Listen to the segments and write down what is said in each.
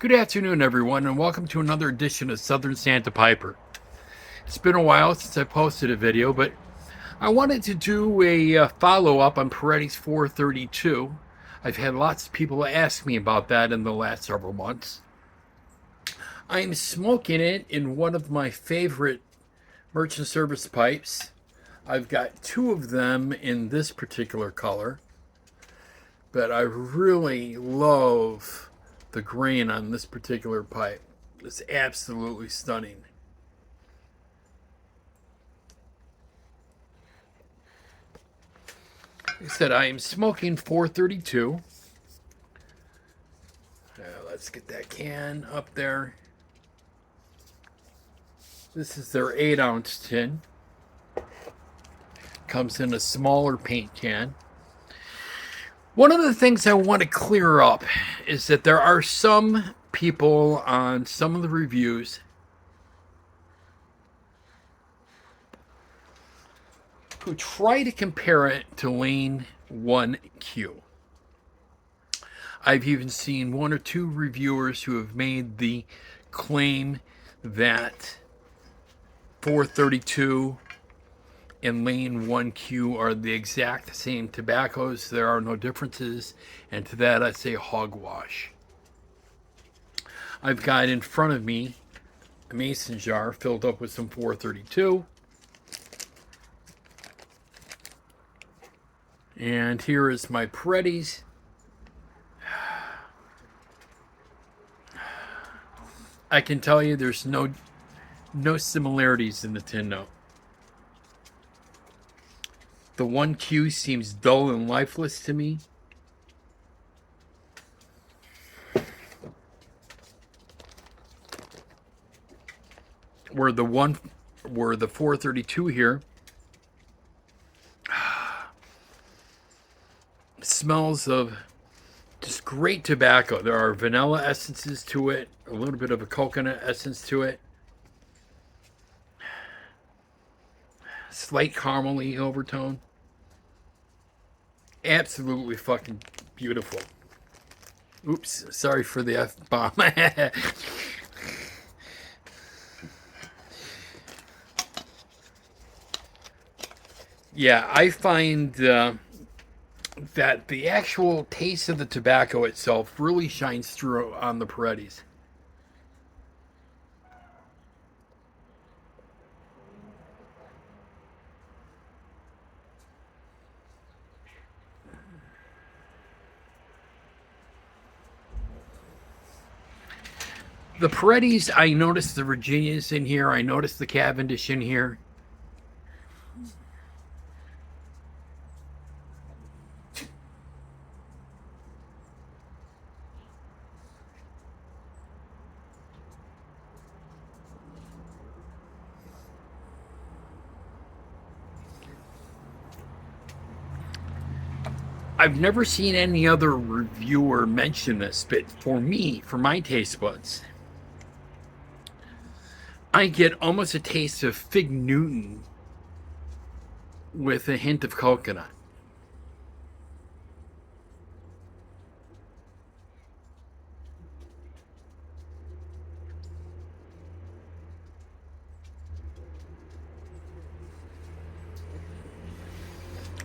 Good afternoon, everyone, and welcome to another edition of Southern Santa Piper. It's been a while since I posted a video, but I wanted to do a follow-up on Peretti's 432. I've had lots of people ask me about that in the last several months. I'm smoking it in one of my favorite merchant service pipes. I've got two of them in this particular color, but I really love the grain on this particular pipe. It's absolutely stunning. Like I said, I am smoking 432. Let's get that can up there. This is their 8-ounce tin. Comes in a smaller paint can. One of the things I want to clear up is that there are some people on some of the reviews who try to compare it to Lane 1Q. I've even seen one or two reviewers who have made the claim that 432 and Lane 1Q are the exact same tobaccos. There are no differences, and to that I say hogwash. I've got in front of me a mason jar filled up with some 432. And here is my Peretti's. I can tell you there's no similarities in the tin note. The 1Q seems dull and lifeless to me. Where the 432 here smells of just great tobacco. There are vanilla essences to it, a little bit of a coconut essence to it. Slight caramely overtone. Absolutely fucking beautiful. Oops, sorry for the F-bomb. Yeah, I find that the actual taste of the tobacco itself really shines through on the Peretti's. The Peretti's, I noticed the Virginias in here. I noticed the Cavendish in here. I've never seen any other reviewer mention this, but for me, for my taste buds, I get almost a taste of Fig Newton with a hint of coconut.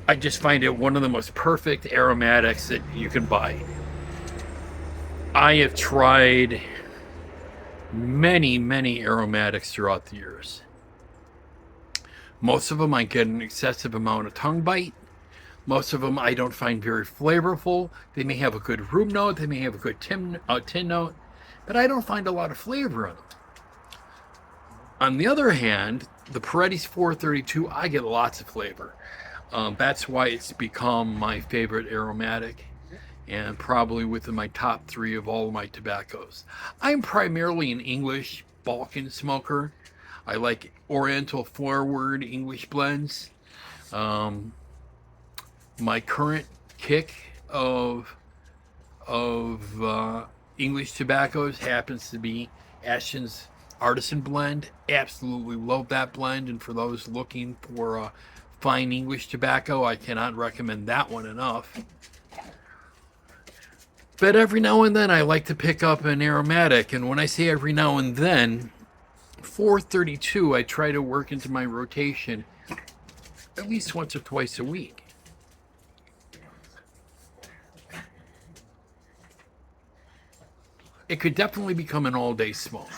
I just find it one of the most perfect aromatics that you can buy. I have tried many aromatics throughout the years. Most of them I get an excessive amount of tongue bite. Most of them I don't find very flavorful. They may have a good room note, they may have a good tin note, but I don't find a lot of flavor in them. On the other hand, the Peretti's 432, I get lots of flavor. That's why it's become my favorite aromatic and probably within my top 3 of all of my tobaccos. I'm primarily an English Balkan smoker. I like Oriental forward English blends. My current kick of English tobaccos happens to be Ashton's Artisan Blend. Absolutely love that blend, and for those looking for fine English tobacco, I cannot recommend that one enough. But every now and then I like to pick up an aromatic, and when I say every now and then, 432 I try to work into my rotation at least once or twice a week. It could definitely become an all-day smoke.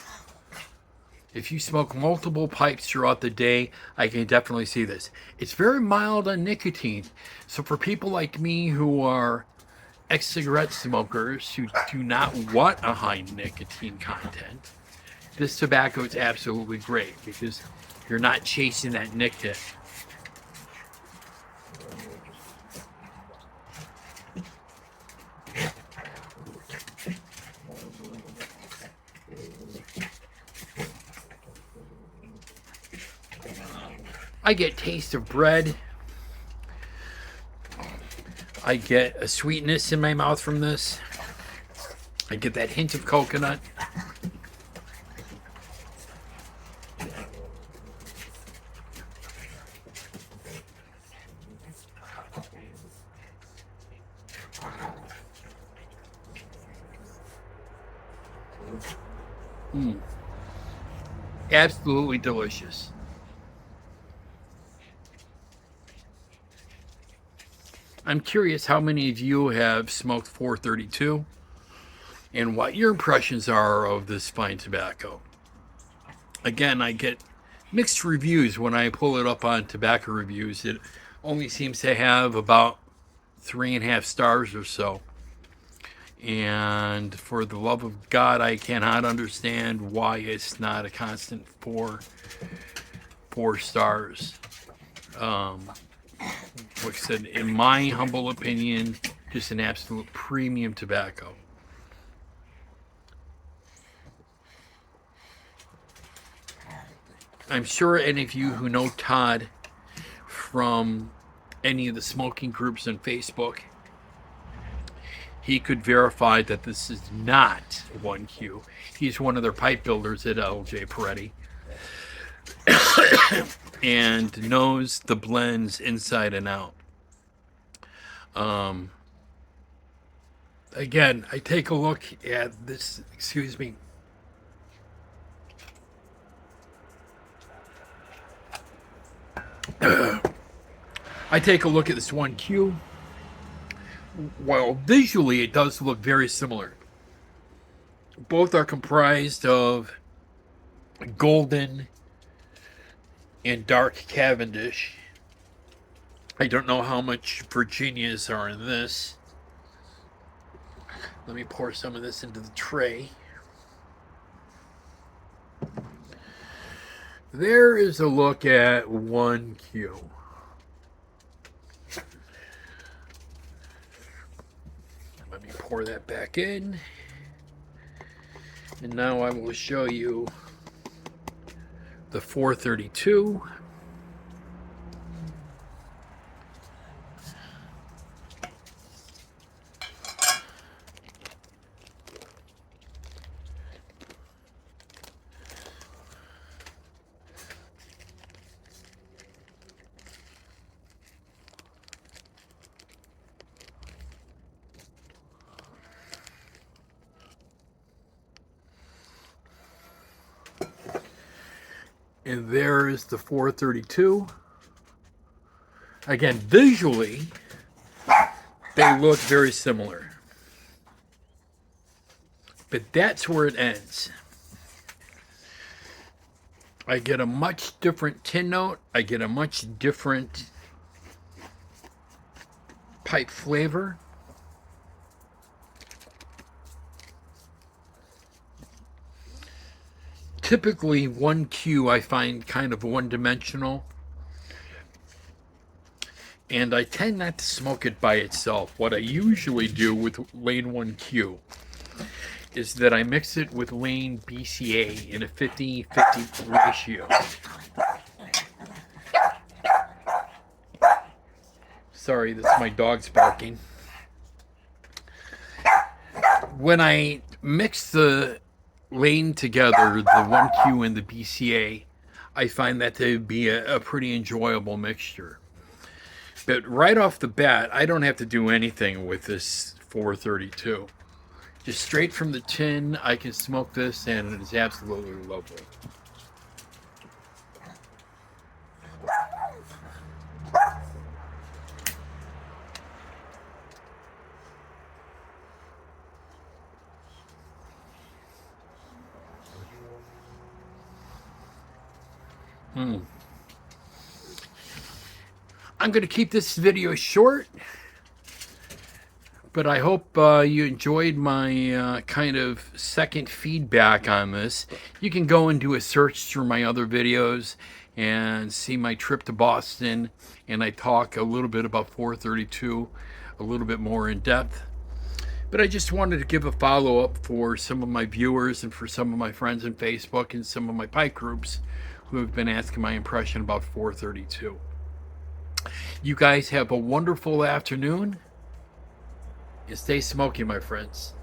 If you smoke multiple pipes throughout the day, I can definitely see this. It's very mild on nicotine. So for people like me who are ex-cigarette smokers who do not want a high nicotine content, this tobacco is absolutely great because you're not chasing that nic hit. I get taste of bread. I get a sweetness in my mouth from this. I get that hint of coconut. Absolutely delicious. I'm curious how many of you have smoked 432 and what your impressions are of this fine tobacco. Again, I get mixed reviews when I pull it up on tobacco reviews. It only seems to have about 3.5 stars or so. And for the love of God, I cannot understand why it's not a constant four stars. Like I said, in my humble opinion, just an absolute premium tobacco. I'm sure any of you who know Todd from any of the smoking groups on Facebook, he could verify that this is not 1Q. He's one of their pipe builders at LJ Peretti. And knows the blends inside and out. Again, I take a look at this, excuse me. I take a look at this 1Q. While visually it does look very similar. Both are comprised of golden and dark Cavendish. I don't know how much Virginias are in this. Let me pour some of this into the tray. There is a look at 1Q. Let me pour that back in. And now I will show you the 432. And there is the 432. Again, visually, they look very similar. But that's where it ends. I get a much different tin note. I get a much different pipe flavor. Typically 1Q I find kind of one-dimensional, and I tend not to smoke it by itself. What I usually do with Lane 1Q is that I mix it with Lane BCA in a 50-50 ratio. Sorry, that's my dog's barking. When I mix the Lane together, the 1Q and the BCA, I find that to be a pretty enjoyable mixture. But right off the bat, I don't have to do anything with this 432. Just straight from the tin, I can smoke this, and it is absolutely lovely. I'm going to keep this video short, but I hope you enjoyed my kind of second feedback on this. You can go and do a search through my other videos and see my trip to Boston, and I talk a little bit about 432 a little bit more in depth. But I just wanted to give a follow-up for some of my viewers and for some of my friends on Facebook and some of my pipe groups who have been asking my impression about 432. You guys have a wonderful afternoon and stay smoky, my friends.